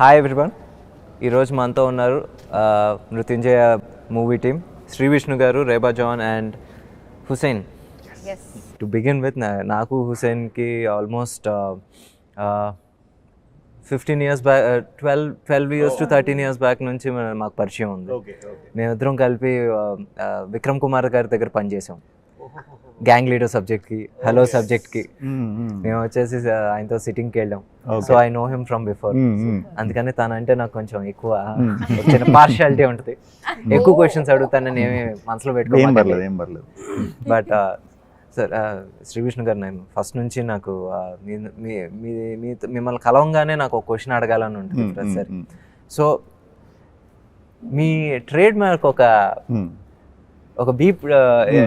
Hi everyone, ఈరోజు మనతో ఉన్నారు Mrityunjaya movie team, Shri Vishnu garu, Reba John and Hussain. To begin with, నాకు హుసేన్కి almost 15 years back, 12 years to 13 years back నుంచి మాకు పరిచయం ఉంది. మేమిద్దరం కలిపి విక్రమ్ కుమార్ గారి దగ్గర పనిచేసాం, గ్యాంగ్ లీడర్ సబ్జెక్ట్కి, హలో సబ్జెక్ట్కి. మేము వచ్చేసి ఆయనతో సిట్టింగ్కి వెళ్ళాం. So I know him from before. అందుకని తనంటే నాకు కొంచెం ఎక్కువ చిన్న పార్షియాలిటీ ఉంటుంది. ఎక్కువ క్వశ్చన్స్ అడుగుతానని ఏమి మనసులో పెట్టుకోలేదు. బట్ సార్, శ్రీ విష్ణు గారు, నేను ఫస్ట్ నుంచి నాకు మిమ్మల్ని కలవంగానే నాకు ఒక క్వశ్చన్ అడగాలని ఉంటుంది ప్రతిసారి. సో మీ ట్రేడ్ మార్క్ ఒక బీప్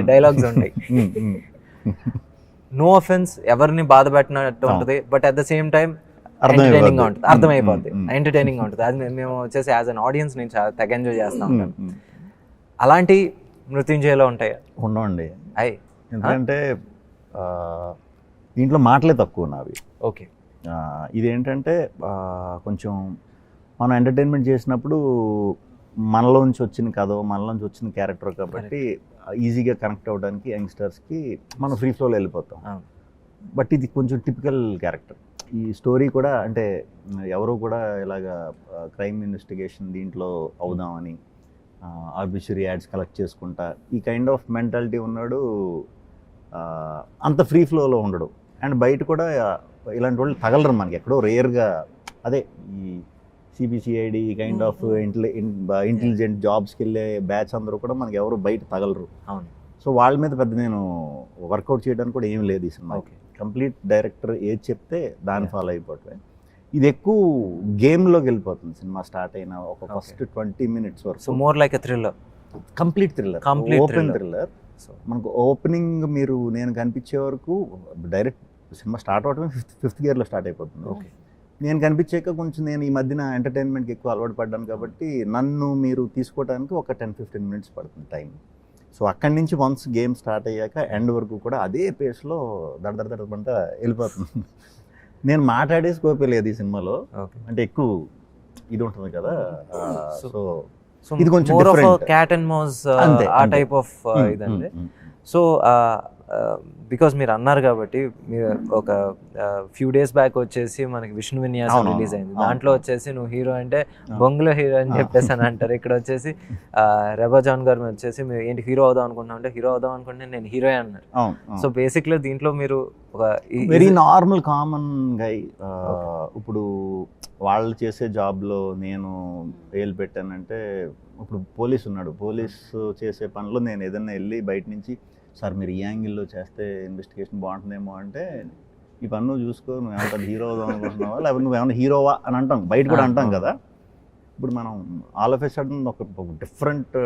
డైలాగ్స్ ఉంటాయి. నో అఫెన్స్, ఎవరిని బాధ పెట్టినట్టు ఉంటుంది, but at the same time entertaining గా ఉంటుంది, అర్థమైపోద్ది, ఎంటర్టైనింగ్ గా ఉంటుంది. అది మేము వచ్చేసి యాజ్ అన్ ఆడియన్స్ నేను చాలా తెగ ఎంజాయ్ చేస్తా ఉంటాను. అలాంటి మృత్యుంజయలో ఉంటాయా? ఉండవండి. ఎందుకంటే దీంట్లో మాటలే తక్కువ నావి. ఓకే. ఇదేంటంటే కొంచెం మనం ఎంటర్టైన్మెంట్ చేసినప్పుడు మనలోంచి వచ్చిన కథ, మనలోంచి వచ్చిన క్యారెక్టర్ కాబట్టి ఈజీగా కనెక్ట్ అవ్వడానికి యంగ్స్టర్స్కి మనం ఫ్రీ ఫ్లోలో వెళ్ళిపోతాం. బట్ ఇది కొంచెం టిపికల్ క్యారెక్టర్. ఈ స్టోరీ కూడా అంటే ఎవరు కూడా ఇలాగా క్రైమ్ ఇన్వెస్టిగేషన్ దీంట్లో అవుదామని ఆర్బిటరీ యాడ్స్ కలెక్ట్ చేసుకుంటా ఈ కైండ్ ఆఫ్ మెంటాలిటీ ఉన్నాడు. అంత ఫ్రీ ఫ్లోలో ఉండడు. అండ్ బయట కూడా ఇలాంటి వాళ్ళు తగలరు మనకి, ఎక్కడో రేర్గా. అదే ఈ సిబిసిఐడి కైండ్ ఆఫ్ ఇంటెలిజెంట్ జాబ్స్కి వెళ్ళే బ్యాచ్ అందరూ కూడా మనకి ఎవరు బయట తగలరు. అవును. సో వాళ్ళ మీద పెద్ద నేను వర్కౌట్ చేయడానికి కూడా ఏం లేదు ఈ సినిమా. కంప్లీట్ డైరెక్టర్ ఏది చెప్తే దాన్ని ఫాలో అయిపోవటమే. ఇది ఎక్కువ గేమ్లోకి వెళ్ళిపోతుంది సినిమా స్టార్ట్ అయిన ఒక ఫస్ట్ 20 minutes వరకు. So more like a thriller, complete thriller, open thriller. మనకు ఓపెనింగ్ మీరు నేను కనిపించే వరకు డైరెక్ట్ సినిమా స్టార్ట్ అవటమే ఫిఫ్త్ గేర్లో స్టార్ట్ అయిపోతుంది. ఓకే. నేను కనిపించాక కొంచెం నేను ఈ మధ్యన ఎంటర్టైన్మెంట్కి ఎక్కువ అలవాటు పడ్డాను కాబట్టి నన్ను మీరు తీసుకోవడానికి ఒక 10-15 minutes పడుతుంది టైం. సో అక్కడి నుంచి వన్స్ గేమ్ స్టార్ట్ అయ్యాక ఎండ్ వరకు కూడా అదే పేస్లో దడదడదడమంట వెళ్ళిపోతుంది. నేను మాట్లాడే స్కోప్ లేదు ఈ సినిమాలో, అంటే ఎక్కువ ఇది ఉంటుంది కదా. సో ఇది కొంచెం క్యాట్ అండ్ మౌస్ ఆ టైప్ ఆఫ్ ఇదండి. సో బికాస్ మీరు అన్నారు కాబట్టి, మీరు ఒక ఫ్యూ డేస్ బ్యాక్ వచ్చేసి మనకి విష్ణు విన్యాసం రిలీజ్ అయింది. దాంట్లో వచ్చేసి నువ్వు హీరో అంటే బొంగులో హీరో అని చెప్పేసి అని అంటారు. ఇక్కడ వచ్చేసి రెబా జాన్ గారు వచ్చేసి మీరు ఏంటి హీరో అవుదాం అనుకుంటున్నా అంటే, హీరో అవుదాం అనుకుంటే నేను హీరో అన్నారు. సో బేసిక్లీ దీంట్లో మీరు ఒక వెరీ నార్మల్ కామన్ గై. ఇప్పుడు వాళ్ళు చేసే జాబ్లో నేను వేలు పెట్టానంటే, ఇప్పుడు పోలీస్ ఉన్నాడు, పోలీస్ చేసే పనిలో నేను ఏదైనా వెళ్ళి బయట నుంచి సార్ మీరు ఈ యాంగిల్లో చేస్తే ఇన్వెస్టిగేషన్ బాగుంటుందేమో అంటే, ఈ పని నువ్వు చూసుకో, నువ్వు ఏమంటా హీరో అవుదాం అనుకుంటున్నావా, లేకపోతే నువ్వు ఏమన్నా హీరోవా అని అంటాం, బయట కూడా అంటాం కదా. ఇప్పుడు మనం ఆల్ ఆఫ్ ఎ సడన్ ఒక డిఫరెంట్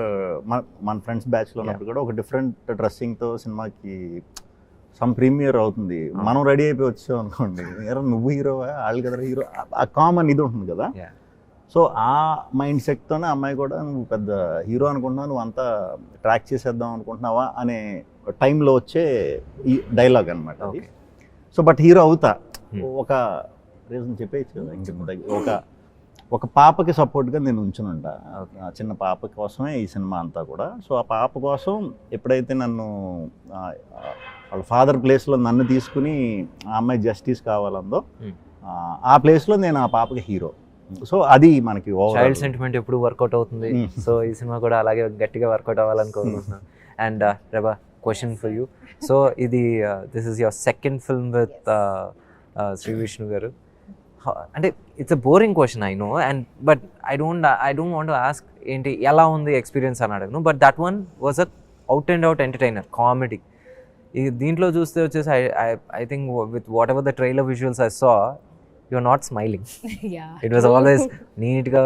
మన ఫ్రెండ్స్ బ్యాచ్లో ఉన్నప్పుడు కూడా ఒక డిఫరెంట్ డ్రెస్సింగ్తో సినిమాకి సమ్ ప్రీమియర్ అవుతుంది, మనం రెడీ అయిపోయి వచ్చావు అనుకోండి, నువ్వు హీరోవా, వాళ్ళు కదా హీరో, ఆ కామన్ ఇది ఉంటుంది కదా. సో ఆ మైండ్ సెట్తోనే అమ్మాయి కూడా నువ్వు పెద్ద హీరో అనుకుంటున్నావు, నువ్వు అంతా ట్రాక్ చేసేద్దాం అనుకుంటున్నావా అనే టైంలో వచ్చే ఈ డైలాగ్ అనమాట అది. సో బట్ హీరో అవుతా ఒక రీజన్ చెప్పేయచ్చు కదా. ఒక పాపకి సపోర్ట్గా నేను ఉంచునుంటా, చిన్న పాప కోసమే ఈ సినిమా అంతా కూడా. సో ఆ పాప కోసం ఎప్పుడైతే నన్ను వాళ్ళ ఫాదర్ ప్లేస్లో నన్ను తీసుకుని ఆ అమ్మాయి జస్టిస్ కావాలందో, ఆ ప్లేస్లో నేను ఆ పాపకి హీరో. సో అది మనకి చైల్డ్ సెంటిమెంట్ ఎప్పుడు వర్కౌట్ అవుతుంది. సో ఈ సినిమా కూడా అలాగే గట్టిగా వర్కౌట్ అవ్వాలని కోరుకుంటున్నాను. And Reba, question for you. So ఇది this is your second film with Shri Vishnu garu. అంటే it's a boring question I know, and but I don't want to ask ఏంటి ఎలా ఉంది ఎక్స్పీరియన్స్ అని అడగను. But that one was a out and out entertainer, comedy. దీంట్లో చూస్తే వచ్చేసి I think with what ever the trailer visuals I saw, you're not smiling. It was always neat ga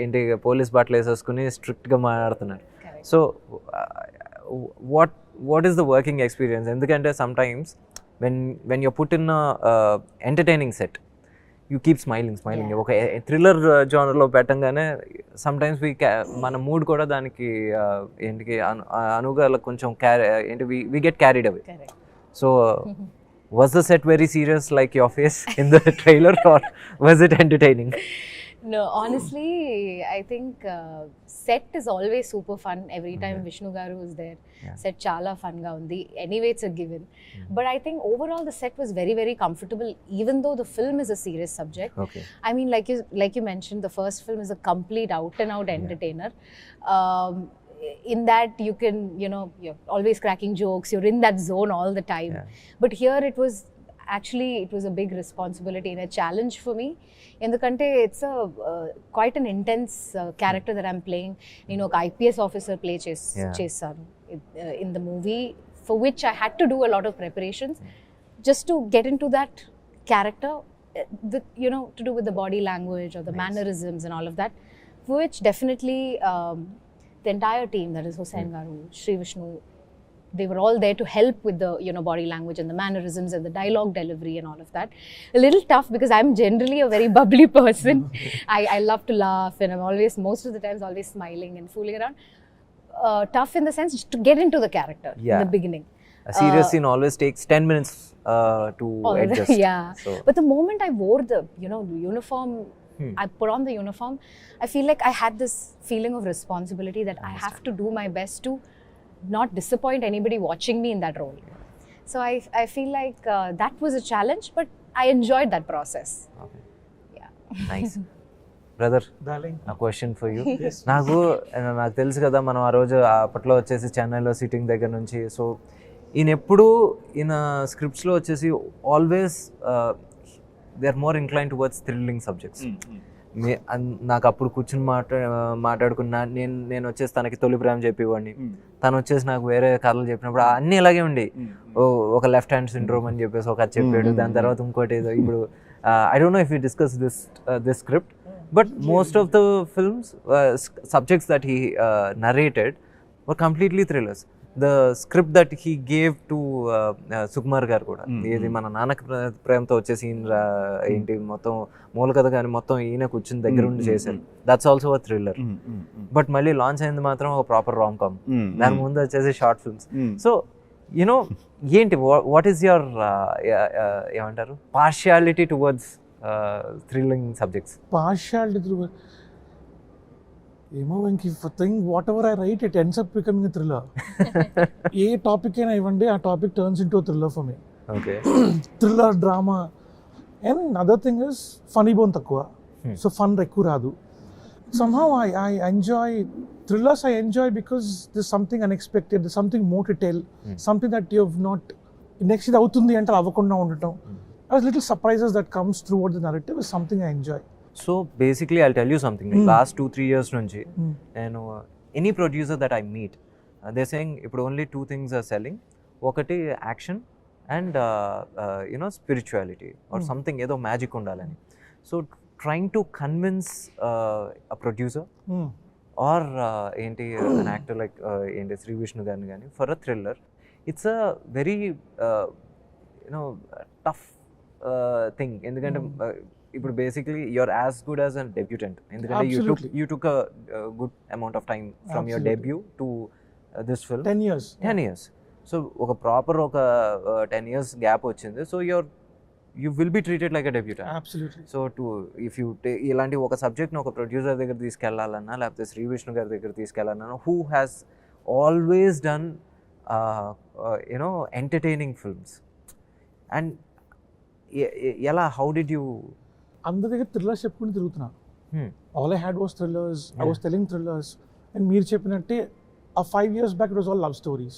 enti police buttle వేసుకుని strict గా మాట్లాడుతున్నారు. So what is the working experience? ఎందుకంటే sometimes when you're put in a entertaining set, you keep smiling. ఒక thriller జానర్లో పెట్టంగానే sometimes మన mood కూడా దానికి ఏంటికి అనుగా కొంచెం we get carried away. So was the set very serious like your face in the trailer, or was it entertaining? No, honestly, I think set is always super fun. Every time Vishnu Garu is there, set chala fun ga undi. Anyway, it's a given. But I think overall the set was very, very comfortable, even though the film is a serious subject. Okay. I mean, like you mentioned, the first film is a complete out and out entertainer. In that you can, you're always cracking jokes. You're in that zone all the time. But here it was a big responsibility and a challenge for me. Endukante it's quite an intense character that I'm playing. IPS officer play chesanu in the movie, for which I had to do a lot of preparations just to get into that character, with to do with the body language or the mannerisms and all of that, for which definitely the entire team, that is Hussain Garu, Sri Vishnu, they were all there to help with the body language and the mannerisms and the dialogue delivery and all of that. A little tough because I'm generally a very bubbly person. I love to laugh, and I'm always, most of the times, always smiling and fooling around. Tough in the sense to get into the character in the beginning. A serious scene always takes 10 minutes to adjust. So. But the moment I wore the uniform, I put on the uniform, I feel like I had this feeling of responsibility that I have to do my best to not disappoint anybody watching me in that role. So I feel like that was a challenge, but I enjoyed that process. Okay. Yeah. Nice. Brother, a question for you. నాకు తెలుసు కదా, మనం ఆ రోజు అప్పట్లో వచ్చేసి చెన్నైలో sitting దగ్గర నుంచి, సో ఈయన ఎప్పుడు ఈయన స్క్రిప్ట్స్లో వచ్చేసి always they are more incline towards thrilling subjects. నాకు అప్పుడు కూర్చుని మాట్లాడుకున్నా, నేను వచ్చేసి తనకి తొలి ప్రేమ చెప్పేవాడిని, తను వచ్చేసి నాకు వేరే కథలు చెప్పినప్పుడు అన్నీ ఇలాగే ఉండి, ఒక లెఫ్ట్ హ్యాండ్ సిండ్రోమ్ అని చెప్పేసి ఒక చెప్పాడు, దాని తర్వాత ఇంకోటి ఏదో. ఇప్పుడు I don't no if you discuss this script, but most of the films, subjects that he narrated were completely thrillers. The script that he gave to Sukumar garu kuda, ఇది మన నాన్నకి ప్రేమతో వచ్చేసి ఏంటి మొత్తం మూల కథ కానీ మొత్తం ఈయన కూర్చుని దగ్గర ఉండి చేశారు. That's also a thriller. But మళ్ళీ లాంచ్ అయింది మాత్రం ఒక ప్రాపర్ రామ్ కామ్, దాని ముందు వచ్చేసి షార్ట్ ఫిల్మ్స్. సో ఏంటి, వాట్ ఈస్ యువర్ ఏమంటారు partiality towards thrilling subjects? Partiality through, Venki, for thing, whatever I write, it ends up becoming a thriller. A topic అయినా ఇవ్వండి, ఆ topic turns into thriller for me. Okay. Thriller, drama, and another thing is funny bone తక్కువ, so fun ఎక్కువ రాదు. Somehow I enjoy thrillers. I enjoy because there's something unexpected, there's something more to tell, something that you have not, next ఇది అవుతుంది అంటే అవ్వకుండా ఉండటం. As little surprises that comes throughout the narrative is something I enjoy. So basically I'll tell you something, like last 2-3 years nunchi నేను any producer that I meet, they're saying ఇప్పుడు only 2 things are selling, ఒకటి action and spirituality or something, ఏదో magic ఉండాలని. So trying to convince a producer or ఏంటి an actor like ఏంటి శ్రీ విష్ణు గారిని కానీ for a thriller, it's a very tough thing. ఎందుకంటే ఇప్పుడు basically you're as good as a debutant, ఎందుకంటే you took a good amount of time from your debut to this film. 10 years. సో ఒక proper ఒక 10 years gap వచ్చింది. So you will be treated like a debutant. Absolutely. So if you ఇలాంటి ఒక సబ్జెక్ట్ని ఒక producer దగ్గర తీసుకెళ్లాలన్నా, లేకపోతే శ్రీ విష్ణు గారి దగ్గర తీసుకెళ్లాలన్నా, who has always done entertaining films, and ఎలా, how did you? అందరి దగ్గర థ్రిల్లర్స్ చెప్పుకుని తిరుగుతున్నా. All I had was thrillers, I was telling thrillers. And మీరు చెప్పినట్టే ఆ 5 years back it was all love stories.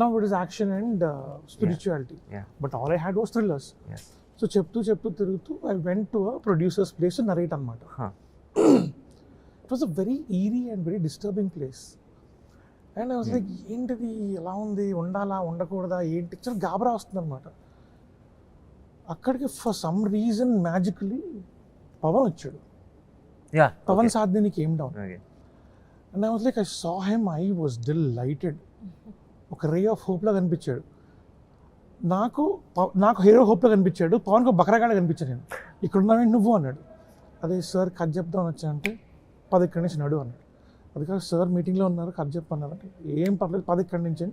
Now it is action and spirituality. But all I had was thrillers. So చెప్తూ తిరుగుతూ I went to a producer's place to narrate అన్నమాట. It was a very eerie and very disturbing place. And I was like, ఏంటిది, ఎలా ఉంది, ఉండాలా ఉండకూడదా, ఏంటి, చాలా గాబరా వస్తుంది అనమాట. అక్కడికి for some reason magically Pavan వచ్చాడు. పవన్ సాధ్ని came down. And I was like, I saw him, I was delighted. ఒక రే ఆఫ్ హోప్లా కనిపించాడు నాకు. హీరో హోప్లా కనిపించాడు, పవన్కి బకరగాడ కనిపించాడు. నేను ఇక్కడ ఉన్నావేంటి నువ్వు అన్నాడు. అదే సార్ కథ చెప్దామని వచ్చా అంటే 10 ఇక్కడి నుంచి నడు అన్నాడు. అది కాదు సార్ మీటింగ్లో ఉన్నారు, కథ చెప్పన్నారంటే ఏం పర్లేదు 10 ఇక్కడి నుంచి.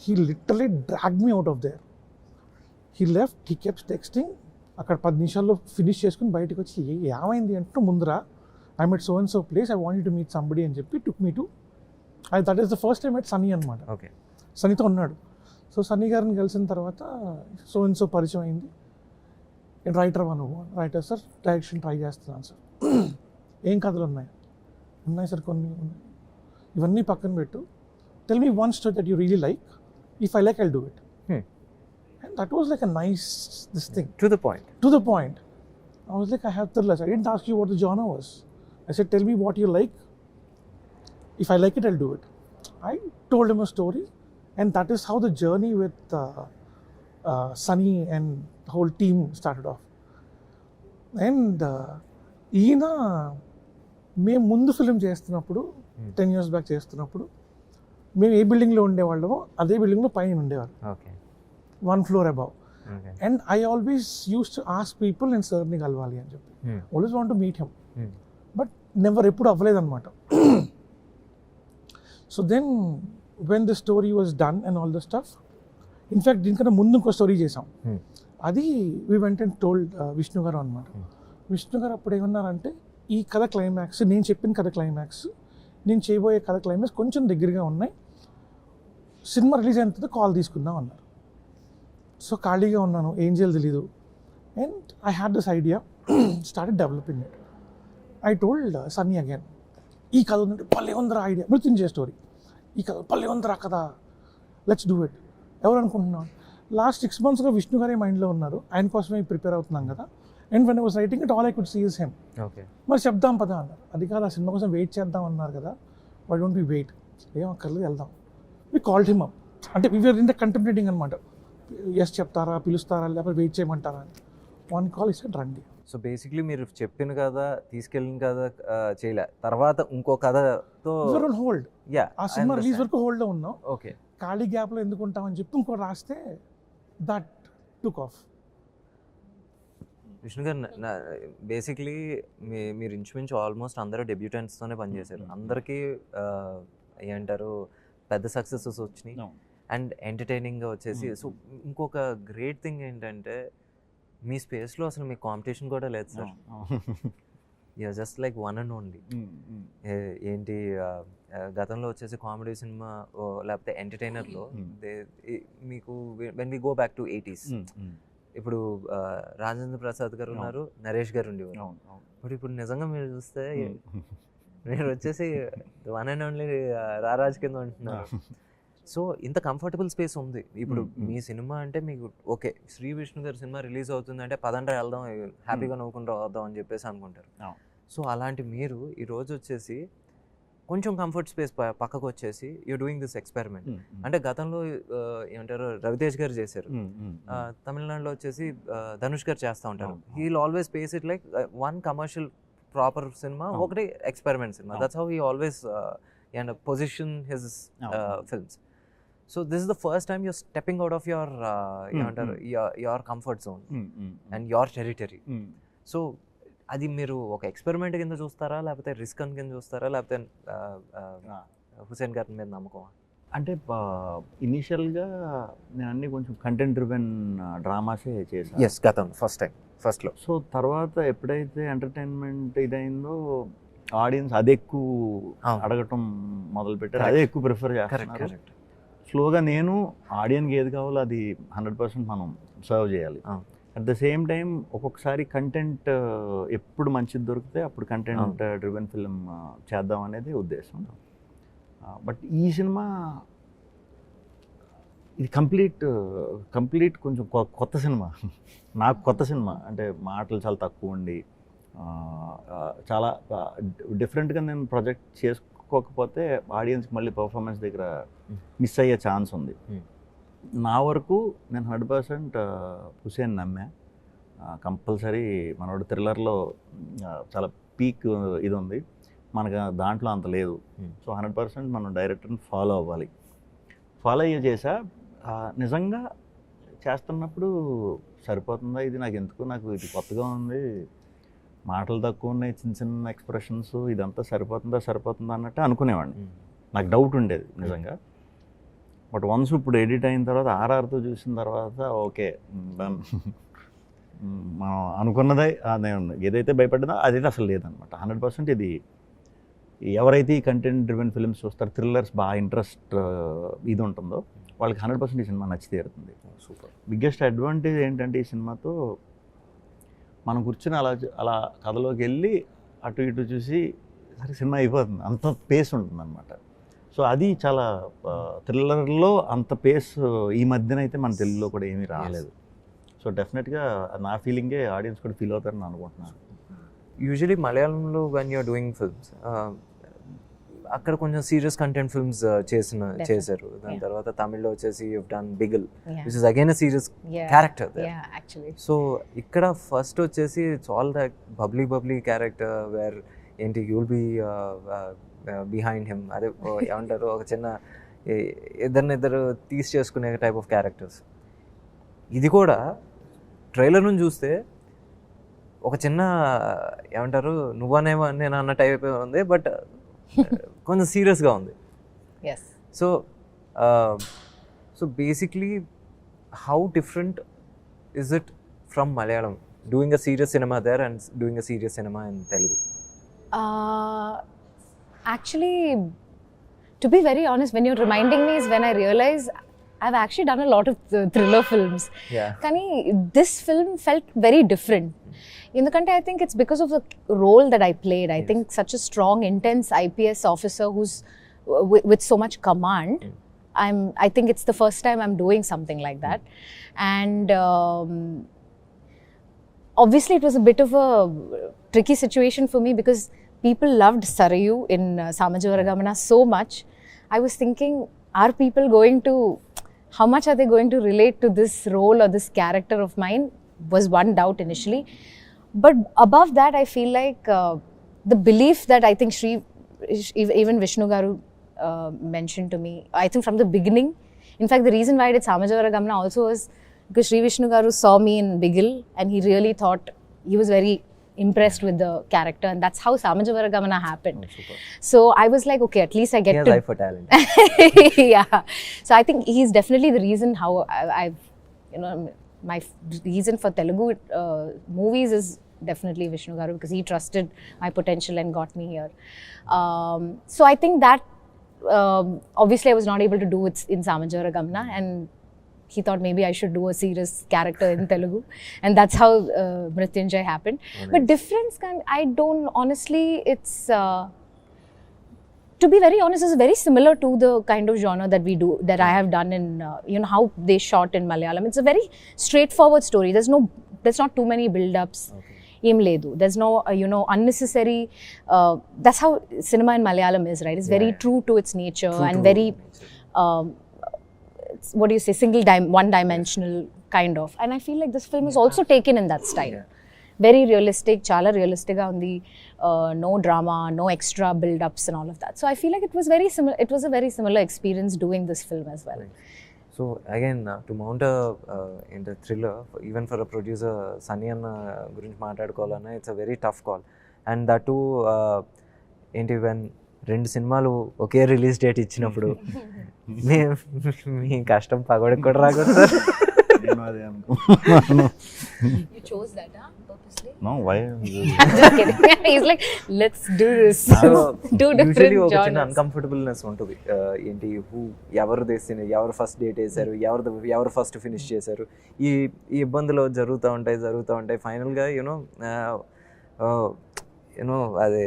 He literally drag me out of their. He left, he kept texting. అక్కడ 10 నిమిషాల్లో ఫినిష్ చేసుకుని బయటకు వచ్చి ఏమైంది అంటూ ముందర I met so and so place, I want to meet somebody అని చెప్పి took me to, that is the first time at Sunny అనమాట. ఓకే. సన్నీతో ఉన్నాడు. సో సన్నీ గారిని కలిసిన తర్వాత సో అండ్ సో పరిచయం అయింది. నేను రైటర్ నువ్వు, రైటర్ సార్, డైరెక్షన్ ట్రై చేస్తున్నాను సార్. ఏం కథలు ఉన్నాయి సార్, కొన్ని ఉన్నాయి, ఇవన్నీ పక్కన పెట్టు, tell me one story that you really like, if I like I'll do it. And that was like a nice this thing, to the point. I was like, I have thrillers. I didn't ask you what the genre was. I said, tell me what you like. If I like it, I'll do it. I told him a story, and that is how the journey with Sunny and the whole team started off. And ఈయన మేము ముందు film చేస్తున్నప్పుడు 10 years back చేస్తున్నప్పుడు మేము ఏ బిల్డింగ్లో ఉండేవాళ్ళమో అదే బిల్డింగ్లో పైన ఉండేవారు, 1 floor above. And I always used to ask people in sirni kalvali అని చెప్పి, always want to meet him, but never ఎప్పుడు అవ్వలేదన్నమాట. So then when the story was done and all the stuff, in fact దీనికన్నా ముందు ఇంకో story చేసాం, అది we went and told Vishnu గారు అనమాట. విష్ణు గారు అప్పుడు ఏమన్నారంటే, ఈ కథ క్లైమాక్స్, నేను చెప్పిన కథ క్లైమాక్స్, నేను చేయబోయే కథ క్లైమాక్స్ కొంచెం దగ్గరగా ఉన్నాయి, సినిమా రిలీజ్ అయిన తర్వాత కాల్ తీసుకుందాం అన్నారు. సో ఖాళీగా ఉన్నాను, ఏం చేయాలి తెలీదు, and I had this idea, started developing it. I told Sunny again, ఈ కథ ఉందంటే పల్లె ఉందరా ఐడియా, మృత్యుంజయ స్టోరీ, ఈ కథ పల్లె ఉందరా కథ, లెట్స్ డూ ఇట్. ఎవరు అనుకుంటున్నాను, లాస్ట్ 6 monthsగా విష్ణు గారే మైండ్లో ఉన్నారు, ఆయన కోసమే ప్రిపేర్ అవుతున్నాం కదా. And when I was writing it, all I could see is him. మరి చెప్దాం పదా అన్నారు. అది కాదు, ఆ సినిమా కోసం వెయిట్ చేద్దాం అన్నారు కదా, వై డోంట్ బి వెయిట్, ఏం అక్కర్లేదు వెళ్దాం. వి కాల్డ్ హిమ్ అప్, అంటే we are in the contemplating అనమాట, ఎస్ చెప్తారా, పిలుస్తారా, లేకపోతే వెయిట్ చేయమంటారా అని. 1 call ఇస్తే రండి. సో బేసిక్లీ మీరు చెప్పిన కథ, తీసుకెళ్ళిన కథ చేయలే, తర్వాత ఇంకో కథతో హోల్డ్, ఆ సినిమా రిలీజ్ వరకు హోల్డ్లో ఉన్నాం. ఓకే, ఖాళీ గ్యాప్లో ఎందుకు ఉంటామని చెప్పి ఇంకో రాస్తే దట్ టుక్ ఆఫ్. విష్ణు గారు, బేసిక్లీ మీరు ఇంచుమించు ఆల్మోస్ట్ అందరూ డెబ్యూటెంట్స్తోనే పనిచేశారు, అందరికీ ఏమంటారు పెద్ద సక్సెసెస్ వచ్చినాయి అండ్ ఎంటర్టైనింగ్గా వచ్చేసి. సో ఇంకొక గ్రేట్ థింగ్ ఏంటంటే, మీ స్పేస్లో అసలు మీ కాంపిటీషన్ కూడా లేదు sir, you're just like one and only. ఏంటి గతంలో వచ్చేసి కామెడీ సినిమా లేకపోతే ఎంటర్టైనర్లో మీకు when we go back to 80s, ఇప్పుడు రాజేంద్ర ప్రసాద్ గారు ఉన్నారు, నరేష్ గారు ఉండేవారు. బట్ ఇప్పుడు నిజంగా మీరు చూస్తే మీరు వచ్చేసి వన్ అండ్ ఓన్లీ రారాజ్ కింద ఉంటున్నారు. సో ఇంత కంఫర్టబుల్ స్పేస్ ఉంది. ఇప్పుడు మీ సినిమా అంటే మీకు ఓకే, శ్రీ విష్ణు గారి సినిమా రిలీజ్ అవుతుందంటే పదండ్రా వెళ్దాం, హ్యాపీగా నవ్వుకుంటూ వద్దాం అని చెప్పేసి అనుకుంటారు. సో అలాంటి మీరు ఈరోజు వచ్చేసి కొంచెం కంఫర్ట్ స్పేస్ పక్కకు వచ్చేసి యూ డూయింగ్ దిస్ ఎక్స్పెరిమెంట్. అంటే గతంలో ఏమంటారు రవితేజ్ గారు చేశారు, తమిళనాడులో వచ్చేసి ధనుష్ గారు చేస్తూ ఉంటారు. He will always space it like one commercial proper సినిమా, ఒకటి ఎక్స్పెరిమెంట్ సినిమా. That's how he always position his films. So this is the first time you're stepping out of your your comfort zone and your territory. So అది మీరు ఒక experiment కింద చూస్తారా, లేకపోతే risk కింద చూస్తారా, లేకపోతే హుసేన్ గారి మీద నమ్మకం? అంటే ఇనిషియల్గా నేను అన్ని కొంచెం కంటెంట్ డ్రివెన్ డ్రామాసే చేశాను. ఎస్, గతం ఫస్ట్లో. సో తర్వాత ఎప్పుడైతే ఎంటర్టైన్మెంట్ ఇదైందో, ఆడియన్స్ అదే ఎక్కువ అడగటం మొదలుపెట్టారు, అదే ఎక్కువ ప్రిఫర్ చేస్తారు. స్లోగా నేను ఆడియన్కి ఏది కావాలో అది 100% మనం సర్వ్ చేయాలి. అట్ ద సేమ్ టైం ఒక్కొక్కసారి కంటెంట్ ఎప్పుడు మంచిది దొరికితే అప్పుడు కంటెంట్ డ్రివెన్ ఫిల్మ్ చేద్దాం అనేది ఉద్దేశం. బట్ ఈ సినిమా ఇది కంప్లీట్ కొంచెం కొత్త సినిమా, నాకు కొత్త సినిమా. అంటే మాటలు చాలా తక్కువ ఉండి చాలా డిఫరెంట్గా నేను ప్రొజెక్ట్ చేసుకోకపోతే ఆడియన్స్కి మళ్ళీ పర్ఫార్మెన్స్ దగ్గర మిస్ అయ్యే ఛాన్స్ ఉంది. నా వరకు నేను 100% హుసేన్ నమ్మా. కంపల్సరీ మనోడు థ్రిల్లర్లో చాలా పీక్ ఇది ఉంది, మనకు దాంట్లో అంత లేదు. సో 100% మనం డైరెక్టర్ని ఫాలో అవ్వాలి. ఫాలో అయ్యే చేసా. నిజంగా చేస్తున్నప్పుడు సరిపోతుందా ఇది, నాకు ఎందుకు, నాకు ఇది కొత్తగా ఉంది, మాటలు తక్కువ ఉన్నాయి, చిన్న చిన్న ఎక్స్ప్రెషన్స్, ఇదంతా సరిపోతుందా అన్నట్టు అనుకునేవాడిని. నాకు డౌట్ ఉండేది నిజంగా. బట్ వన్స్ ఇప్పుడు ఎడిట్ అయిన తర్వాత RRతో చూసిన తర్వాత ఓకే డన్. మనం అనుకున్నదే నేను ఏదైతే భయపడ్డానో అదైతే అసలు లేదనమాట. 100% ఇది ఎవరైతే ఈ కంటెంట్ డ్రివెన్ ఫిల్మ్స్ చూస్తారో, థ్రిల్లర్స్ బాగా ఇంట్రెస్ట్ ఇది ఉంటుందో వాళ్ళకి 100% ఈ సినిమా నచ్చి తీరుతుంది. సూపర్. బిగ్గెస్ట్ అడ్వాంటేజ్ ఏంటంటే ఈ సినిమాతో మనం కూర్చొని అలా కథలోకి వెళ్ళి అటు ఇటు చూసి సరే సినిమా అయిపోతుంది, అంత పేస్ ఉంటుంది అనమాట. సో అది చాలా థ్రిల్లర్లో అంత పేస్ ఈ మధ్యన అయితే మన తెలుగులో కూడా ఏమీ రాలేదు. సో డెఫినెట్గా నా ఫీలింగే ఆడియన్స్ కూడా ఫీల్ అవుతారని అనుకుంటున్నాను. యూజువలీ మలయాళంలో వెన్ యూఆర్ డూయింగ్ ఫిల్మ్స్ అక్కడ కొంచెం సీరియస్ కంటెంట్ ఫిల్మ్స్ చేశారు. దాని తర్వాత తమిళ్లో వచ్చేసి you've done Bigil which is again a serious character. So ఇక్కడ ఫస్ట్ వచ్చేసి it's all that bubbly character where ఏంటి you will be behind him, అదే ఏమంటారు ఒక చిన్న ఇద్దరు తీసి చేసుకునే టైప్ ఆఫ్ క్యారెక్టర్స్. ఇది కూడా ట్రైలర్ నుంచి చూస్తే ఒక చిన్న ఏమంటారు నువ్వనేమో నేను అన్న టైప్ ఉంది, బట్ కొంచెం సీరియస్గా ఉంది. So basically how different is it from Malayalam doing a serious cinema there and doing a serious cinema in Telugu? Actually, to be very honest, when you're reminding me is when I realize I've actually done a lot of thriller films. Kani this film felt very different. ఎందుకంటే I think it's because of the role that I played. I think such a strong, intense IPS officer who's with so much command. I think it's the first time I'm doing something like that. And obviously it was a bit of a tricky situation for me because people loved Sarayu in Samajavaragamana so much. I was thinking, are people going to, how much are they going to relate to this role or this character of mine was one doubt initially. But above that, I feel like the belief that I think even Vishnu Garu mentioned to me, I think from the beginning. In fact, the reason why I did Samajavaragamana also was because Sri Vishnu Garu saw me in Bigil and he really thought, he was very impressed with the character, and that's how Samajavaragamana happened. So I was like, okay, at least I get to... Eye for talent. Yeah. So I think he's definitely the reason how I've, you know, my reason for Telugu movies is definitely Vishnu Garu, because he trusted my potential and got me here. So I think that obviously I was not able to do it in Samajavaragamana, and he thought maybe I should do a serious character in Telugu, and that's how Mrityunjay happened. But difference I don't honestly, it's to be very honest, it's very similar to the kind of genre that we do, that I have done in you know, how they shot in Malayalam. It's a very straightforward story. There's not too many build-ups. Em ledu. There's no you know, unnecessary. That's how cinema in Malayalam is, right? It's very true to its nature and very what do you say, one-dimensional kind of. And I feel like this film is also taken in that style. Very realistic, chala realistic ga undi, no drama, no extra build-ups and all of that. So I feel like it was very similar. It was a very similar experience doing this film as well. So again, to mount in the thriller, even for a producer, Sunny Anna gurinchi maatladukovalana, it's a very tough call. And that too, enti when రెండు సినిమాలు ఒకే release date ఇచ్చినప్పుడు మీ కష్టం పగోడికి కూడా రాకూడదు sir. You chose that, huh? Purposely? No, why? Just kidding. He's like, let's do this. So, do different usually ఒక చిన్న genres. Uncomfortableness ఉంటుంది. ఏంటి ఎవరు తీసిన, ఎవరు ఫస్ట్ డేట్ వేశారు, ఎవరు ఫస్ట్ ఫినిష్ చేశారు, ఈ ఇబ్బందులు జరుగుతూ ఉంటాయి. ఫైనల్గా యూనో అదే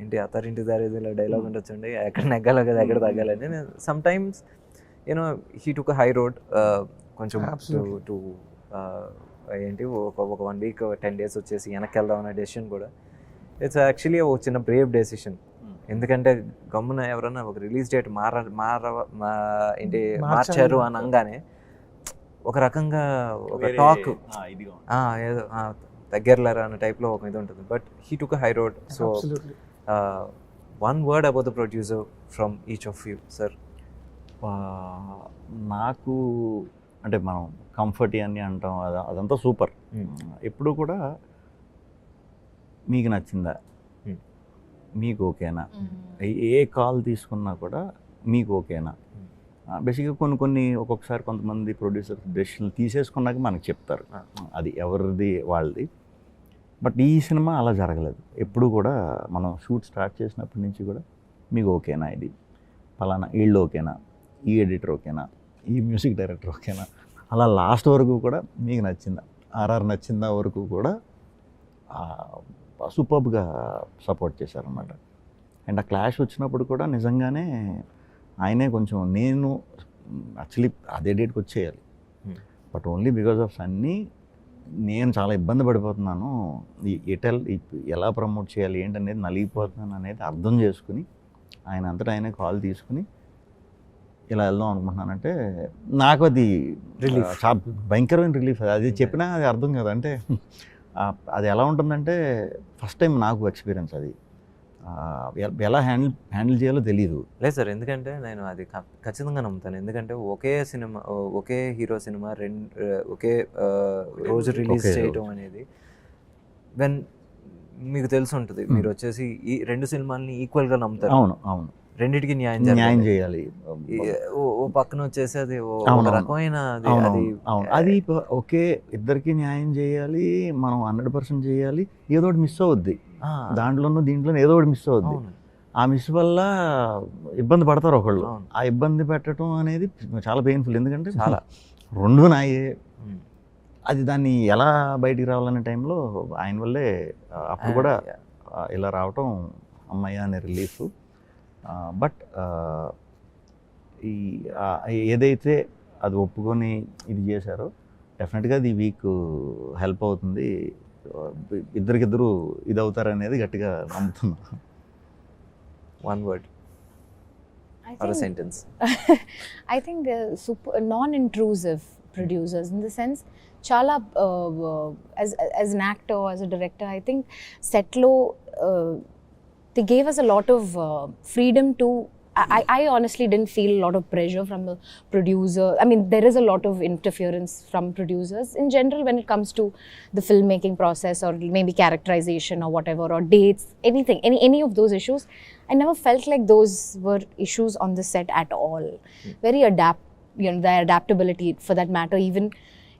ఏంటి అత్తారింటి దారేదిలో డైలాగ్ ఉండొచ్చండి, ఎక్కడ నెగ్గాలో కదా ఎక్కడ తగ్గాలని. Sometimes you know he took high road కొంచెం టు ఏంటి ఒక 1 week 10 days వచ్చేసి వెనక్కి వెళ్దాం అనే డెసిషన్ కూడా ఇట్స్ యాక్చువల్లీ ఒక చిన్న బ్రేవ్ డెసిషన్. ఎందుకంటే గమ్మున ఎవరన్నా ఒక రిలీజ్ డేట్ ఏంటి మార్చారు అని అనగానే ఒక రకంగా ఒక టాక్ ఏదో దగ్గరలేరా అనే టైప్లో ఒక ఇది ఉంటుంది. But he took high road. So one word about the producer from each of you, sir. నాకు అంటే మనం కంఫర్ట్ అని అంటాం, అదంతా సూపర్. ఎప్పుడు కూడా మీకు నచ్చిందా, మీకు ఓకేనా, ఏ కాల్ తీసుకున్నా కూడా మీకు ఓకేనా, బేసిక్గా కొన్ని ఒక్కొక్కసారి కొంతమంది ప్రొడ్యూసర్ డెసిషన్లు తీసేసుకున్నాక మనకు చెప్తారు, అది ఎవరిది వాళ్ళది. బట్ ఈ సినిమా అలా జరగలేదు. ఎప్పుడు కూడా మనం షూట్ స్టార్ట్ చేసినప్పటి నుంచి కూడా మీకు ఓకేనా, ఇది పలానా వీళ్ళు ఓకేనా, ఈ ఎడిటర్ ఓకేనా, ఈ మ్యూజిక్ డైరెక్టర్ ఓకేనా, అలా లాస్ట్ వరకు కూడా మీకు నచ్చిందా, ఆర్ఆర్ నచ్చిందా వరకు కూడా సూపర్బ్గా సపోర్ట్ చేశారనమాట. అండ్ ఆ క్లాష్ వచ్చినప్పుడు కూడా నిజంగానే ఆయనే కొంచెం, నేను యాక్చువల్లీ అదే డేట్కి వచ్చేయాలి, but only because of Sunny నేను చాలా ఇబ్బంది పడిపోతున్నాను, ఎలా ప్రమోట్ చేయాలి ఏంటనేది నలిగిపోతున్నాను అనేది అర్థం చేసుకుని ఆయన అంతటా ఆయనే కాల్ తీసుకుని ఇలా వెళ్దాం అనుకుంటున్నానంటే నాకు అది రిలీఫ్, చాలా భయంకరమైన రిలీఫ్. అది చెప్పినా అది అర్థం కదా, అంటే అది ఎలా ఉంటుందంటే ఫస్ట్ టైం నాకు ఎక్స్పీరియన్స్ అది, ఎలా హ్యాండిల్ చేయాలో తెలియదు. లేదు సార్, ఎందుకంటే నేను అది ఖచ్చితంగా నమ్ముతాను. ఎందుకంటే ఒకే సినిమా, ఒకే హీరో సినిమా ఒకే రోజు రిలీజ్ చేయడం అనేది, వెన్ మీకు తెలిసి ఉంటుంది, మీరు వచ్చేసి ఈ 2 సినిమాలని ఈక్వల్గా నమ్ముతారు. అవును అవును, రెండింటికి న్యాయం చేయాలి. ఓ పక్కన వచ్చేసి అది రకమైన అది ఒకే ఇద్దరికి న్యాయం చేయాలి, మనం 100% చేయాలి, ఏదో ఒకటి మిస్ అవుద్ది దాంట్లోనూ దీంట్లోనూ, ఏదో ఒకటి మిస్ అవుద్ది. ఆ మిస్ వల్ల ఇబ్బంది పడతారు ఒకళ్ళు. ఆ ఇబ్బంది పెట్టడం అనేది చాలా పెయిన్ఫుల్, ఎందుకంటే చాలా 2 నాయే. అది దాన్ని ఎలా బయటికి రావాలనే టైంలో ఆయన వల్లే అప్పుడు కూడా ఇలా రావటం అమ్మయ్య అనే రిలీఫ్. బట్ ఈ ఏదైతే అది ఒప్పుకొని ఇది చేశారో డెఫినెట్గా అది వీక్ హెల్ప్ అవుతుంది, ఇద్దరికిద్దరు ఇది అవుతారు అనేది గట్టిగా నమ్ముతున్నా. One word or a sentence. I think super non-intrusive producers, in the sense chala as an actor, as a director, I think Setlo they gave us a lot of freedom to, I honestly didn't feel a lot of pressure from the producer. I mean, there is a lot of interference from producers in general when it comes to the filmmaking process, or maybe characterization or whatever, or dates, anything, any of those issues. I never felt like those were issues on the set at all. Very the adaptability for that matter. Even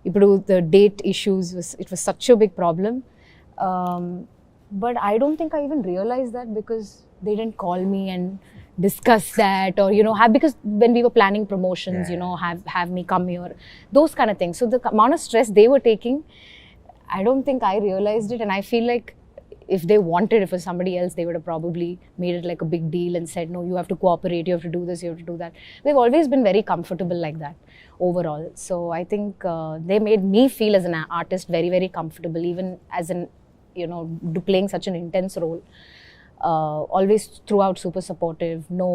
the date issues it was such a big problem. But I don't think I even realized that, because they didn't call me and discuss that, or because when we were planning promotions, have me come here, those kind of things. So the amount of stress they were taking, I don't think I realized it. And I feel like if they wanted, if it was somebody else, they would have probably made it like a big deal and said, no, you have to cooperate, you have to do this, you have to do that. They've always been very comfortable like that overall. So I think they made me feel as an artist very, very comfortable, even as an playing such an intense role. Always throughout super supportive, no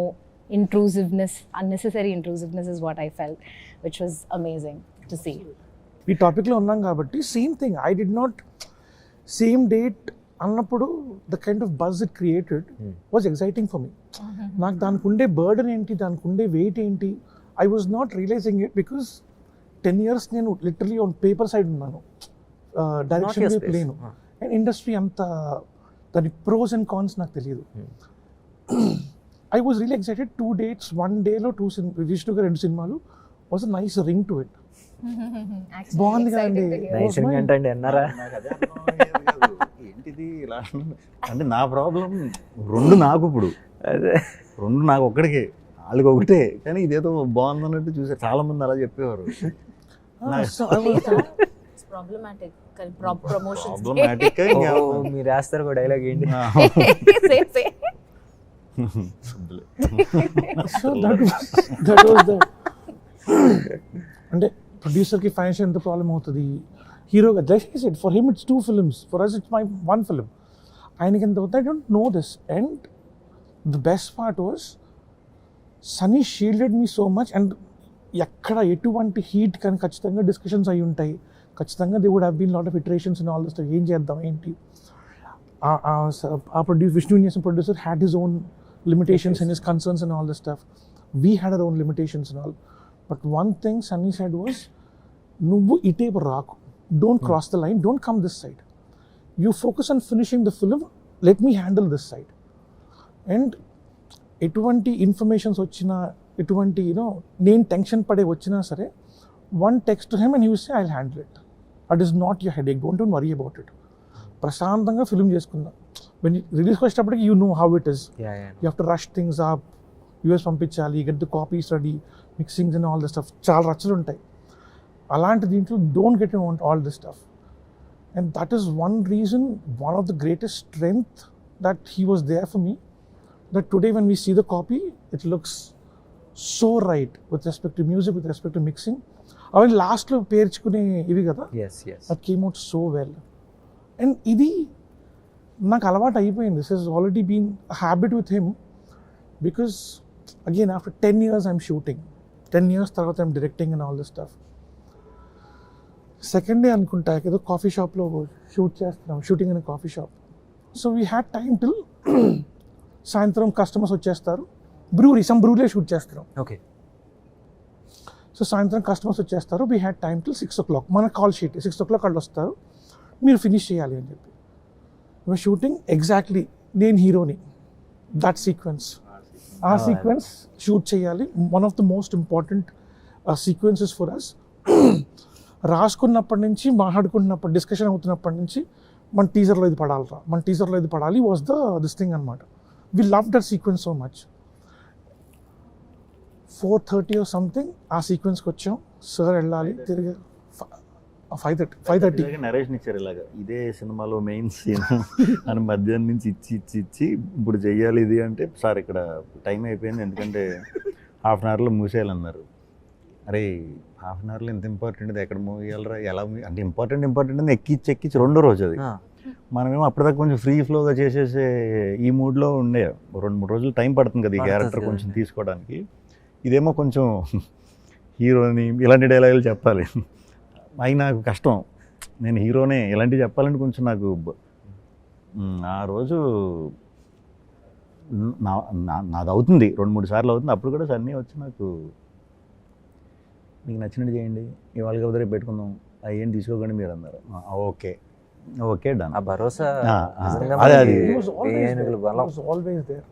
intrusiveness, unnecessary intrusiveness is what I felt, which was amazing to see. ఈ టాపిక్లో ఉన్నాం కాబట్టి same thing, I did not same date అన్నప్పుడు the kind of buzz it created was exciting for me. నాకు దానికి ఉండే burden ఏంటి, దానికి ఉండే వెయిట్ ఏంటి, I was not realizing it, because 10 years నేను లిటరలీ ఆన్ పేపర్ సైడ్ ఉన్నాను, డైరెక్షన్ వైపు లేను. అండ్ ఇండస్ట్రీ అంత దాని ప్రోస్ అండ్ కాన్స్ నాకు తెలియదు. I was really excited. 2 dates, 1 dayలో 2 cinema, Vishnu గారు 2 సినిమాలు, was a nice ring to it. బాగుంది కదండి. ఏంటిది ఇలా అంటే నా ప్రాబ్లం 2 నాకు, ఇప్పుడు 2 నాకు ఒక్కడికే, వాళ్ళకి ఒకటే, కానీ ఇదేదో బాగుంది అన్నట్టు చూసారు. చాలా మంది అలా చెప్పేవారు. Problematic. మీరు రాస్తారు కూడా డైలాగ్ ఏంటి? అంటే ప్రొడ్యూసర్కి ఫైనాన్షియల్ ఎంత ప్రాబ్లం అవుతుంది, హీరోగా దయచేసి for him it's 2 films, for us it's my 1 film. ఆయనకి ఎంత అవుతుంది, I don't know this. And the best part was Sunny shielded me so much. And ఎక్కడ ఎటువంటి హీట్ కానీ ఖచ్చితంగా డిస్కషన్స్ అయి ఉంటాయి, ఖచ్చితంగా they would have been lot of iterations and all this stuff. ఏం చేద్దాం ఏంటి, విష్ణు చేసిన producer had his own limitations and his concerns and all this stuff. We had our own limitations and all. But one thing Sunny said was, "Nubbu ite raku. Don't cross the line. Don't come this side. You focus on finishing the film. Let me handle this side." And ఎటువంటి informations వచ్చినా, ఎటువంటి నేను tension పడే వచ్చినా సరే, one text to him and you say I will handle it, that is not your headache, don't worry about it. ప్రశాంతంగా film చేసుకుందాం. When రిలీజ్కి వచ్చేటప్పటికి you know how it is, you have to rush things up, US పంపించాలి, get the copies ready, mixings and all the stuff, చాలా రచ్చలు ఉంటాయి. అలాంటి దీంట్లో don't get in all this stuff. And that is one reason, one of the greatest strength that he was there for me, that today when we see the copy it looks so right with respect to music, with respect to mixing. అవన్నీ లాస్ట్లో పేర్చుకునే ఇవి కదా, that came out so well. And ఇది నాకు అలవాటు అయిపోయింది. This he's already been a habit with him, because again after 10 years I'm shooting, 10 years తర్వాత I'm directing and all this stuff. Second day అనుకుంటా ఏదో కాఫీ షాప్లో షూట్ చేస్తున్నాం, shooting in coffee shop. So we had time till సాయంత్రం customers వచ్చేస్తారు, some బ్రూలే shoot చేస్తున్నాం. Okay. So సాయంత్రం customers వచ్చేస్తారు, we had time till 6 o'clock, మన కాల్ షీట్ 6 o'clock వాళ్ళు వస్తారు, మీరు ఫినిష్ చేయాలి అని చెప్పి. షూటింగ్ ఎగ్జాక్ట్లీ నేను హీరోని, దట్ సీక్వెన్స్, ఆ సీక్వెన్స్ షూట్ చేయాలి. One of the most important sequences for us. రాసుకున్నప్పటి నుంచి, మాట్లాడుకున్నప్పుడు, డిస్కషన్ అవుతున్నప్పటి నుంచి మన టీజర్లో ఇది పడాలిరా, మన టీజర్లో ఇది పడాలి వాజ్ దిస్ థింగ్ అనమాట. We love that sequence so much. 4:30 or something ఆ సీక్వెన్స్కి వచ్చాం. సార్ వెళ్ళాలి, తిరిగి 5:30 నరేషన్ ఇచ్చారు ఇలాగా, ఇదే సినిమాలో మెయిన్ సీన్ అని మధ్యాహ్నం నుంచి ఇచ్చి ఇప్పుడు చెయ్యాలి ఇది అంటే, సార్ ఇక్కడ టైం అయిపోయింది ఎందుకంటే హాఫ్ అన్ అవర్లో మూసేయాలన్నారు. అరే హాఫ్ అన్ అవర్లో ఎంత ఇంపార్టెంట్, ఎక్కడ మూవేయాలరా, ఎలా అంటే ఇంపార్టెంట్ అని ఎక్కించి రెండో రోజు అది. మనమేమో అప్పటిదాకా కొంచెం ఫ్రీ ఫ్లోగా చేసేసే ఈ మూడ్లో ఉండే, 2-3 రోజులు టైం పడుతుంది కదా ఈ క్యారెక్టర్ కొంచెం తీసుకోవడానికి. ఇదేమో కొంచెం హీరోని ఇలాంటి డైలాగులు చెప్పాలి, అవి నాకు కష్టం, నేను హీరోనే ఇలాంటివి చెప్పాలంటే కొంచెం నాకు ఆ రోజు నాది అవుతుంది 2-3 సార్లు అవుతుంది. అప్పుడు కూడా సన్నీ వచ్చి నాకు మీకు నచ్చినట్టు చేయండి, ఇవాళ కదా రేపు పెట్టుకుందాం, అవి ఏం తీసుకోకండి మీరు అన్నారు. Okay done. ఆ భరోసా అది ఆల్వేస్ దేర్.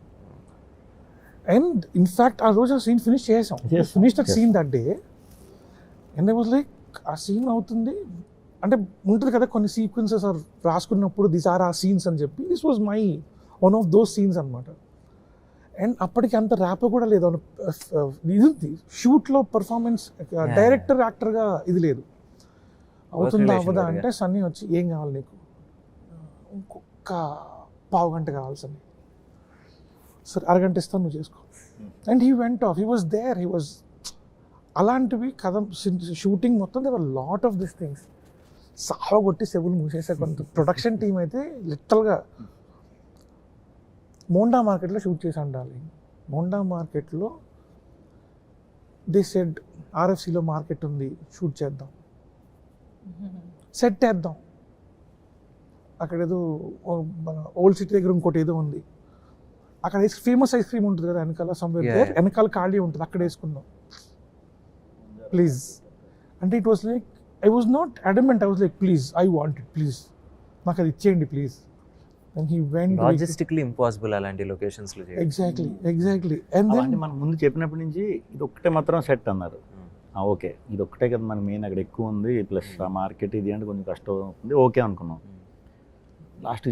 అండ్ ఇన్ఫ్యాక్ట్ ఆ రోజు ఆ సీన్ ఫినిష్ చేసాం, finish that scene that day. And I was like, ఆ సీన్ అవుతుంది అంటే ఉంటుంది కదా కొన్ని సీక్వెన్సెస్ రాసుకున్నప్పుడు దిస్ ఆర్ ఆ సీన్స్ అని చెప్పి, this was my one of those scenes అనమాట. అండ్ అప్పటికి అంత ర్యాప్ కూడా లేదు, ఇది షూట్లో పర్ఫార్మెన్స్, డైరెక్టర్ యాక్టర్గా ఇది లేదు. అవుతుందా అవ్వదా అంటే సన్నీ వచ్చి ఏం కావాలి నీకు, ఇంకొక ½ గంట కావాలి సన్నీ, సరే అరగంట ఇస్తాను నువ్వు చేసుకో. And he went off, he was there, he was. అలాంటివి కథ షూటింగ్ మొత్తం there were lot of this things. సాగొట్టి సెవులు మూసేసే కొంత ప్రొడక్షన్ టీం అయితే లిటరల్గా మోండా మార్కెట్లో షూట్ చేసి ఉండాలి. మోండా మార్కెట్లో దే సెడ్ ఆర్ఎఫ్సిలో మార్కెట్ ఉంది, షూట్ చేద్దాం, సెట్ వేద్దాం. అక్కడ ఏదో మన ఓల్డ్ సిటీ దగ్గర ఇంకోటి ఏదో ఉంది, అక్కడ ఫేమస్ ఐస్ క్రీమ్ ఉంటుంది కదా వెనకాల, సమ్వేర్ వెనకాల ఖాళీ ఉంటుంది, అక్కడ వేసుకుందాం ప్లీజ్ అంటే. It was like I was not adamant, I was like please I want it, please నాకు అది ఇచ్చేయండి please. And he went logistically impossible అలాంటి లొకేషన్స్ లో. ఎగ్జాక్ట్లీ. And then మనం ముందు చెప్పినప్పటి నుంచి ఇది ఒక్కటే మాత్రం సెట్ అన్నారు. ఓకే ఇది ఒక్కటే కదా మన మెయిన్, అక్కడ ఎక్కువ ఉంది, ప్లస్ ఆ మార్కెట్ ఇది అంటే కొంచెం కష్టం అవుతుంది, ఓకే అనుకున్నాం. లాస్ట్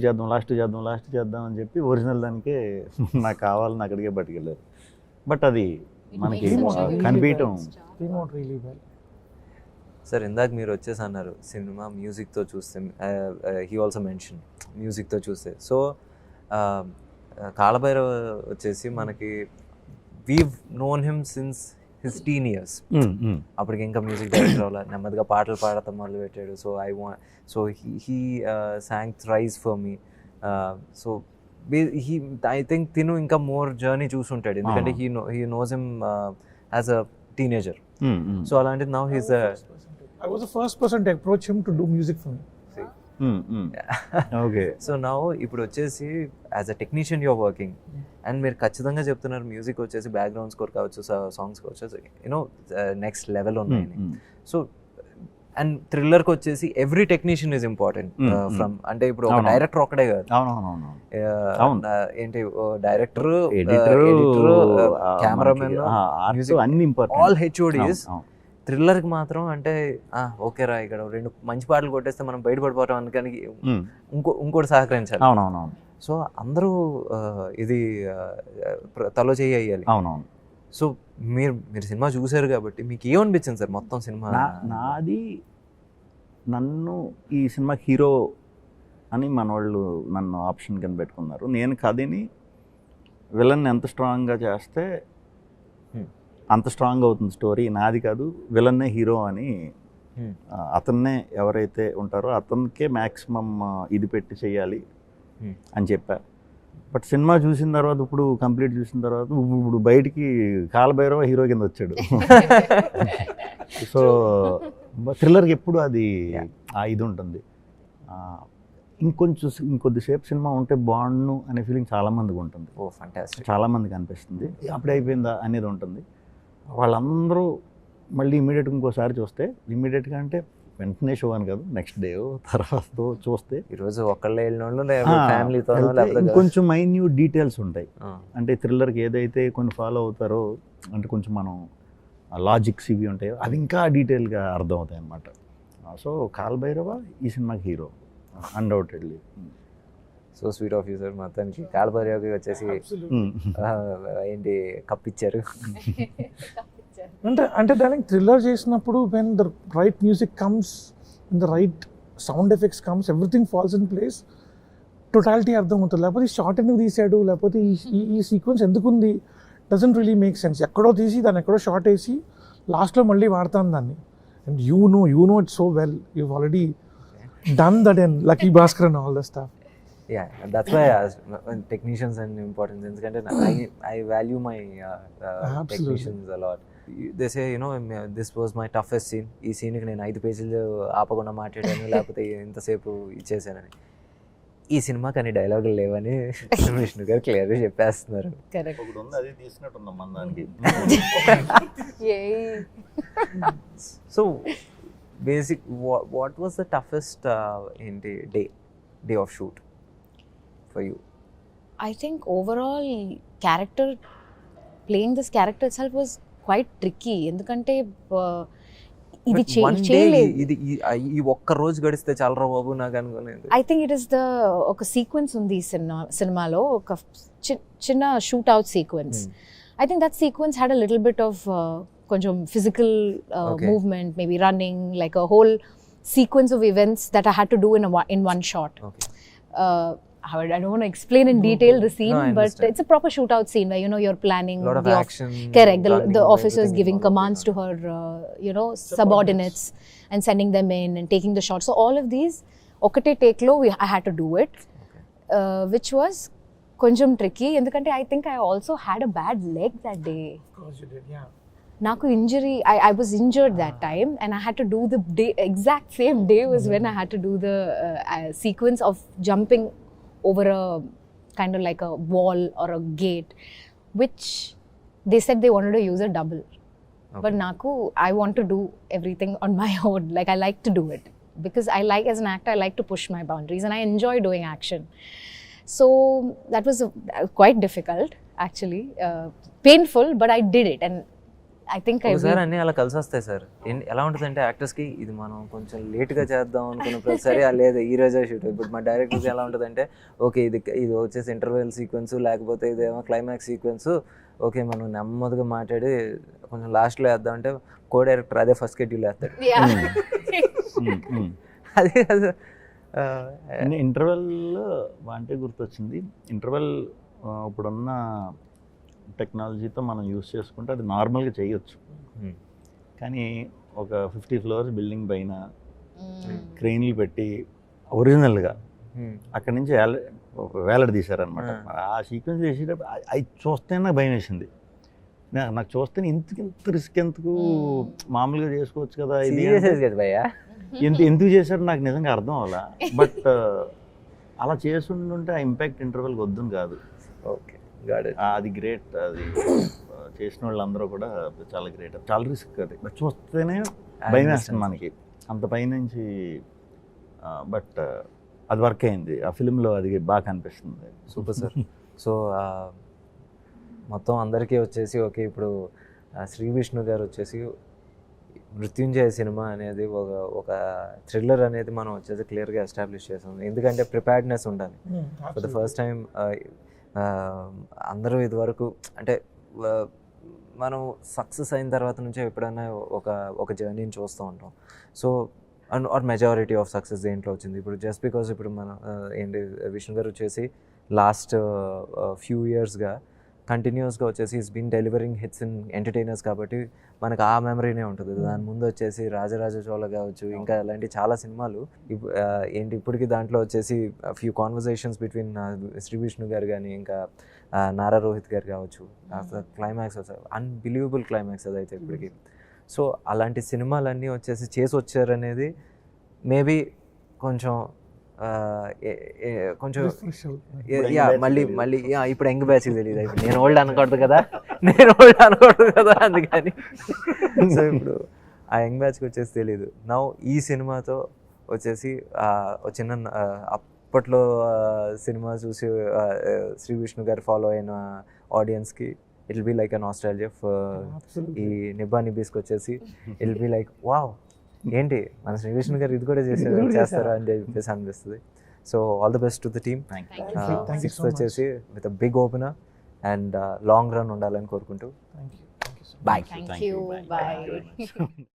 చేద్దాం అని చెప్పి ఒరిజినల్ దానికే నాకు కావాలని అక్కడికే పట్టుకెళ్ళారు. బట్ అది మనకి కనిపించడం సార్. ఇందాక మీరు వచ్చేసి అన్నారు సినిమా మ్యూజిక్తో చూస్తే, హీ ఆల్సో మెన్షన్ మ్యూజిక్తో చూస్తే. సో కాళభైరవ వచ్చేసి మనకి we've known him since his teen years. అప్పటికి ఇంకా మ్యూజిక్ డైరెక్టర్ అవ్వాలి, నెమ్మదిగా పాటలు పాడతాం మొదలు పెట్టాడు. So he sang thrice for me. So I think తిను ఇంకా మోర్ జర్నీ చూసుంటాడు, ఎందుకంటే he knows him as a teenager. So అలాంటిది now he's I was the first person to approach him to do music for me. Okay. So now ఇప్పుడు వచ్చేసి as a technician you're working, and మీరు ఖచ్చితంగా చెప్తున్నారు music వచ్చేసి background score కావచ్చు, songs కావచ్చు, you know next level ఉన్నాయని. So and థ్రిల్లర్కి వచ్చేసి every technician is important from, అంటే ఇప్పుడు ఒక డైరెక్టర్ ఒక్కడే కాదు, ఏంటి డైరెక్టర్, ఎడిటర్, కెమెరామెన్, మ్యూజిక్, అన్ని ఇంపార్టెంట్, ఆల్ హెచ్ఓడీస్. థ్రిల్లర్కి మాత్రం అంటే ఓకే రా ఇక్కడ 2 మంచి పాటలు కొట్టేస్తే మనం బయటపడిపోవటం అనుకని ఇంకోటి సహకరించాలి. అవునవునవును. సో అందరూ ఇది తలో చేయాలి. అవునవును. సో మీరు సినిమా చూసారు కాబట్టి మీకు ఏమనిపించింది సార్ మొత్తం సినిమా? నాది నన్ను ఈ సినిమా హీరో అని మన వాళ్ళు నన్ను ఆప్షన్ కింద పెట్టుకున్నారు. నేను కథని విలన్ ఎంత స్ట్రాంగ్గా చేస్తే అంత స్ట్రాంగ్ అవుతుంది స్టోరీ. నాది కాదు, విలన్నే హీరో అని అతన్నే ఎవరైతే ఉంటారో అతనికే మ్యాక్సిమం ఇది పెట్టి చెయ్యాలి అని చెప్పా. బట్ సినిమా చూసిన తర్వాత, ఇప్పుడు కంప్లీట్ చూసిన తర్వాత, ఇప్పుడు బయటికి కాలభైరవ హీరో కింద వచ్చాడు. సో థ్రిల్లర్కి ఎప్పుడు అది ఇది ఉంటుంది. ఇంకొద్దిసేపు సినిమా ఉంటే బాగుండు అనే ఫీలింగ్ చాలామందికి ఉంటుంది. చాలామందికి అనిపిస్తుంది అప్పుడే అయిపోయిందా అనేది ఉంటుంది. వాళ్ళందరూ మళ్ళీ ఇమీడియట్గా ఇంకోసారి చూస్తే, ఇమీడియట్గా అంటే వెంటనే షో అని కాదు, నెక్స్ట్ డే తర్వాత చూస్తే, ఈరోజు ఒక్కళ్ళే ఫ్యామిలీతో కొంచెం మైన్యూట్ డీటెయిల్స్ ఉంటాయి. అంటే థ్రిల్లర్కి ఏదైతే కొన్ని ఫాలో అవుతారో, అంటే కొంచెం మనం లాజిక్స్ ఇవి ఉంటాయో అవి ఇంకా డీటెయిల్గా అర్థం అవుతాయి అన్నమాట. సో కాలభైరవ ఈ సినిమాకి hero undoubtedly. So sweet of you sir. మొత్తానికి కాలభైరవకి వచ్చేసి ఏంటి కప్పిచ్చారు. అంటే దానికి థ్రిల్లర్ చేసినప్పుడు when the right music comes, when the right sound effects comes, everything falls in place, totality అర్థం అవుతుంది. లేకపోతే ఈ షార్ట్ ఎందుకు తీసాడు, లేకపోతే ఈ సీక్వెన్స్ ఎందుకు ఉంది, డజంట్ రియలీ మేక్ సెన్స్. ఎక్కడో తీసి దాన్ని ఎక్కడో షార్ట్ వేసి లాస్ట్లో మళ్ళీ వాడతాను దాన్ని. And you know it so well, you already done that in lucky Bhaskar and all the staff. Yeah, that's why I asked technicians and importance, ఎందుకంటే I value my technicians a lot. They say, this was my toughest scene. ఈ సీన్కి నేను 5 పేజీలు ఆపకుండా మాట్లాడాను, లేకపోతే ఇంతసేపు ఇచ్చేసానని. ఈ సినిమాకి అన్ని డైలాగులు లేవని విష్ణు గారు క్లియర్గా చెప్పేస్తున్నారు. So basic what was the toughest ఏంటి day of shoot for you? I think overall playing this character itself was quite tricky. ఎందుకంటే ఇది చేయలేదు, ఈ ఒక్క రోజు గడిస్తే చాలరా బాబు నాకు అనుకునేది. I think it is ఒక సీక్వెన్స్ ఉంది సినిమాలో, ఒక చిన్న shoot out sequence. I think that sequence had a little bit of కొంచెం physical movement, maybe running, like a whole sequence of events that I had to do in one shot. I don't want to explain in detail the scene, but it's a proper shootout scene where you're planning a lot of action, correct, the officers giving commands to her subordinates and sending them in and taking the shot. So all of these okate take lo I had to do it, which was konjam tricky endukante I think I also had a bad leg that day. Of course you did, yeah. Naku injury, I was injured that time, and I had to do the exact same day was when I had to do the sequence of jumping over a kind of like a wall or a gate, which they said they wanted to use a double. Okay. But naku, I want to do everything on my own. Like I like to do it because as an actor, I like to push my boundaries and I enjoy doing action. So that was quite difficult actually, painful, but I did it. And I think sir అన్నీ అలా కలిసి వస్తాయి sir. ఎలా ఉంటుందంటే యాక్టర్స్కి ఇది మనం కొంచెం లేట్గా చేద్దాం అనుకున్న ప్రతిసారి లేదు ఈ రోజే షూట్. ఇప్పుడు మా డైరెక్టర్స్ ఎలా ఉంటుందంటే ఓకే ఇది వచ్చేసి ఇంటర్వెల్ సీక్వెన్స్, లేకపోతే ఇదేమో క్లైమాక్స్ సీక్వెన్స్, ఓకే మనం నెమ్మదిగా మాట్లాడి కొంచెం లాస్ట్లో వేద్దాం అంటే కో డైరెక్టర్ అదే ఫస్ట్ షెడ్యూల్ వేస్తాడు. అదే కాదు ఇంటర్వెల్ అంటే గుర్తొచ్చింది. ఇంటర్వెల్ ఇప్పుడున్న టెక్నాలజీతో మనం యూస్ చేసుకుంటే అది నార్మల్గా చేయొచ్చు, కానీ ఒక 50 ఫ్లోర్స్ బిల్డింగ్ పైన క్రెయిన్లు పెట్టి ఒరిజినల్గా అక్కడి నుంచి వేలాడ తీశారనమాట. ఆ సీక్వెన్స్ చేసేటప్పుడు అది చూస్తేనే నాకు భయం వేసింది. నాకు చూస్తే ఇంత రిస్క్ ఎందుకు, మామూలుగా చేసుకోవచ్చు కదా ఇది, ఎందుకు చేశారు నాకు నిజంగా అర్థం అవ్వాలా. బట్ అలా చేస్తుంటే ఆ ఇంపాక్ట్ ఇంటర్వెల్కి వద్దును కాదు. ఓకే, అది గ్రేట్. అది చేసిన వాళ్ళందరూ కూడా చాలా గ్రేట్. చాలా రిస్క్ అది, చూస్తేనే భయం వేస్తుంది మనకి. అంత పైనుంచి బట్ అది వర్క్ అయింది ఆ ఫిలింలో, అది బాగా కనిపిస్తుంది. Super sir. సో మొత్తం అందరికీ వచ్చేసి ఓకే, ఇప్పుడు శ్రీ విష్ణు గారు వచ్చేసి మృత్యుంజయ సినిమా అనేది ఒక థ్రిల్లర్ అనేది మనం వచ్చేసి క్లియర్గా ఎస్టాబ్లిష్ చేసాం. ఎందుకంటే ప్రిపేర్డ్నెస్ ఉండాలి. ఫర్ ద ఫస్ట్ టైం అందరూ ఇదివరకు అంటే మనం సక్సెస్ అయిన తర్వాత నుంచే ఎప్పుడైనా ఒక జర్నీని చూస్తూ ఉంటాం. So are majority of success దేంట్లో వచ్చింది. ఇప్పుడు జస్ట్ బికాస్ ఇప్పుడు మన ఏంటి విష్ణు గారు వచ్చేసి లాస్ట్ ఫ్యూ ఇయర్స్గా కంటిన్యూస్గా వచ్చేసి is been delivering hits in entertainers, కాబట్టి మనకు ఆ మెమరీనే ఉంటుంది. దాని ముందు వచ్చేసి రాజరాజ చోళ కావచ్చు, ఇంకా అలాంటి చాలా సినిమాలు ఏంటి ఇప్పటికీ దాంట్లో వచ్చేసి few conversations between Shri Vishnu garu కానీ ఇంకా నారా రోహిత్ గారు కావచ్చు, క్లైమాక్స్ అన్బిలీవబుల్ క్లైమాక్స్ అదైతే ఇప్పటికీ. సో అలాంటి సినిమాలన్నీ వచ్చేసి చేసి వచ్చారనేది మేబీ కొంచెం కొంచెం మళ్ళీ ఇప్పుడు యంగ్ బ్యాచ్కి తెలియదు. ఇప్పుడు నేను ఓల్డ్ అనకూడదు కదా, అందుకని సో ఇప్పుడు ఆ యంగ్ బ్యాచ్కి వచ్చేసి తెలియదు. నౌ ఈ సినిమాతో వచ్చేసి చిన్న అప్పట్లో సినిమా చూసి శ్రీ విష్ణు గారు ఫాలో అయిన ఆడియన్స్కి it will be like a nostalgia. ఈ నిబ్బా నిబ్బీస్కి వచ్చేసి it will be like wow, ఏంటి మన శ్రీ విష్ణు గారు ఇది కూడా చేస్తారా అని చెప్పేసి అనిపిస్తుంది. So all the best to the team. Sixth వచ్చేసి with a big opener and long run ఉండాలని కోరుకుంటూ Thank you. Bye.